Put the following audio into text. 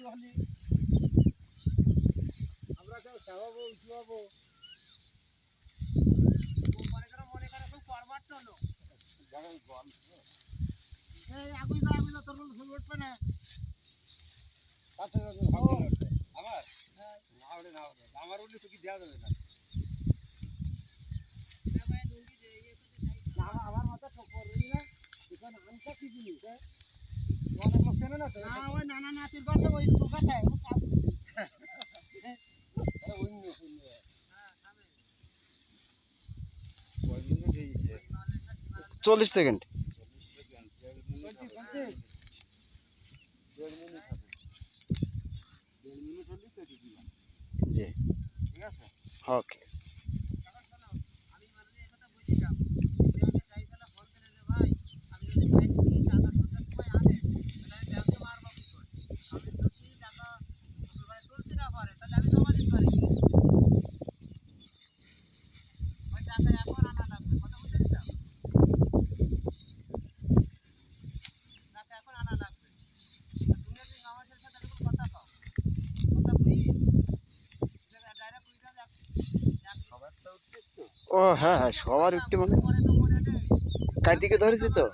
আমরা তো খাওয়াবো উঠবো মনে করে খুব করবার চলো আগুই না তোর শুরু উঠবে না আমার না ওরে না আমার উঠলে তো কি দেওয়া যাবে না আমার মাথা ঠোকর না এখানে আমটা কি জিনিস অনেক লোক চেনে না তো না ওই নানা নাতির কাছে ওই টোকা দেয় চল্লিশ সেকেন্ড জি ঠিক আছে ওকে ও হ্যাঁ হ্যাঁ সবার একটু মানে কাইদিকে ধরেছি তো